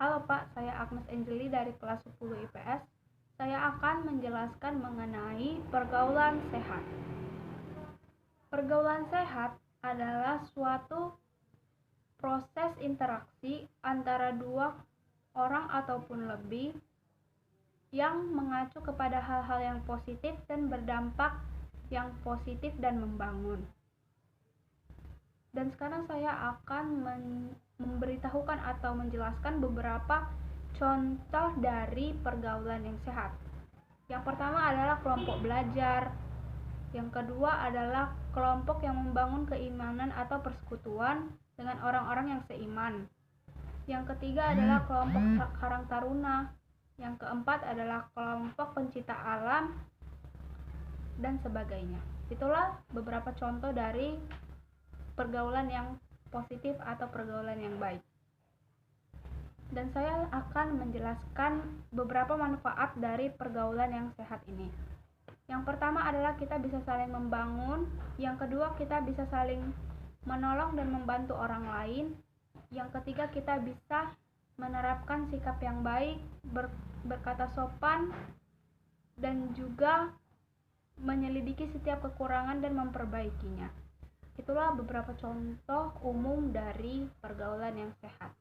Halo Pak, saya Agnes Angeli dari kelas 10 IPS. Saya akan menjelaskan mengenai pergaulan sehat. Pergaulan sehat adalah suatu proses interaksi antara dua orang ataupun lebih yang mengacu kepada hal-hal yang positif dan berdampak yang positif dan membangun. Dan sekarang saya akan memberitahukan atau menjelaskan beberapa contoh dari pergaulan yang sehat. Yang pertama adalah kelompok belajar. Yang kedua adalah kelompok yang membangun keimanan atau persekutuan dengan orang-orang yang seiman. Yang ketiga adalah kelompok karang taruna. Yang keempat adalah kelompok pencinta alam dan sebagainya. Itulah beberapa contoh dari pergaulan yang positif atau pergaulan yang baik. Dan saya akan menjelaskan beberapa manfaat dari pergaulan yang sehat ini. Yang pertama adalah kita bisa saling membangun. Yang kedua, kita bisa saling menolong dan membantu orang lain. Yang ketiga, kita bisa menerapkan sikap yang baik, berkata sopan, dan juga menyelidiki setiap kekurangan dan memperbaikinya. Itulah beberapa contoh umum dari pergaulan yang sehat.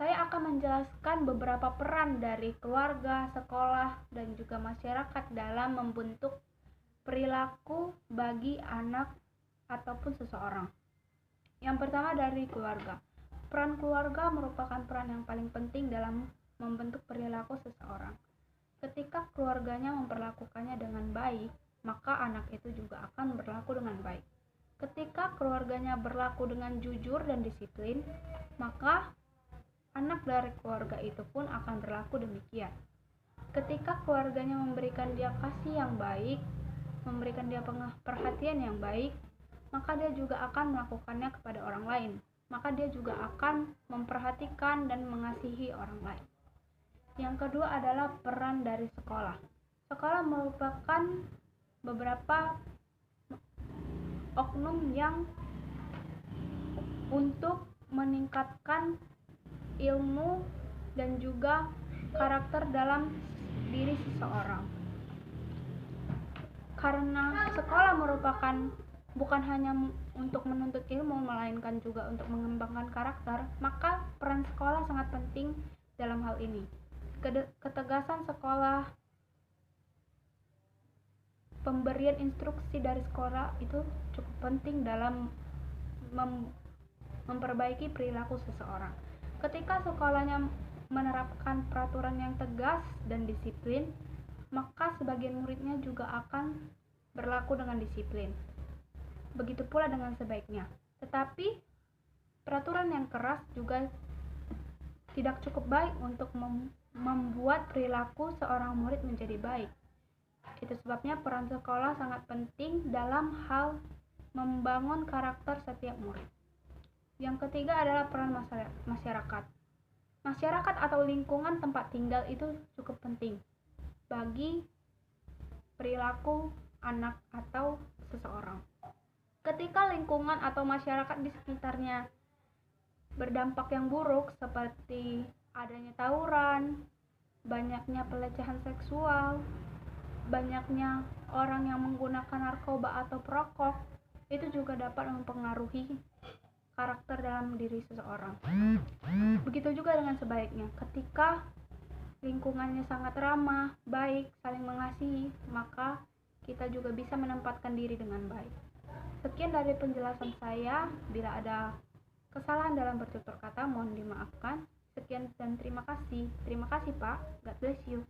Saya akan menjelaskan beberapa peran dari keluarga, sekolah, dan juga masyarakat dalam membentuk perilaku bagi anak ataupun seseorang. Yang pertama dari keluarga. Peran keluarga merupakan peran yang paling penting dalam membentuk perilaku seseorang. Ketika keluarganya memperlakukannya dengan baik, maka anak itu juga akan berlaku dengan baik. Ketika keluarganya berlaku dengan jujur dan disiplin, maka anak dari keluarga itu pun akan berlaku demikian. Ketika keluarganya memberikan dia kasih yang baik, memberikan dia perhatian yang baik, maka dia juga akan melakukannya kepada orang lain. Maka dia juga akan memperhatikan dan mengasihi orang lain. Yang kedua adalah peran dari sekolah. Sekolah merupakan beberapa oknum yang untuk meningkatkan ilmu dan juga karakter dalam diri seseorang. Karena sekolah merupakan bukan hanya untuk menuntut ilmu, melainkan juga untuk mengembangkan karakter, maka peran sekolah sangat penting dalam hal ini. Ketegasan sekolah, pemberian instruksi dari sekolah itu cukup penting dalam memperbaiki perilaku seseorang. Ketika sekolahnya menerapkan peraturan yang tegas dan disiplin, maka sebagian muridnya juga akan berlaku dengan disiplin. Begitu pula dengan sebaiknya. Tetapi peraturan yang keras juga tidak cukup baik untuk membuat perilaku seorang murid menjadi baik. Itu sebabnya peran sekolah sangat penting dalam hal membangun karakter setiap murid. Yang ketiga adalah peran masyarakat. Masyarakat atau lingkungan tempat tinggal itu cukup penting bagi perilaku anak atau seseorang. Ketika lingkungan atau masyarakat di sekitarnya berdampak yang buruk seperti adanya tawuran, banyaknya pelecehan seksual, banyaknya orang yang menggunakan narkoba atau perokok, itu juga dapat mempengaruhi karakter dalam diri seseorang. Begitu juga dengan sebaliknya. Ketika lingkungannya sangat ramah, baik, saling mengasihi, maka kita juga bisa menempatkan diri dengan baik. Sekian dari penjelasan saya. Bila ada kesalahan dalam bertutur kata, mohon dimaafkan. Sekian dan terima kasih. Terima kasih Pak. God bless you.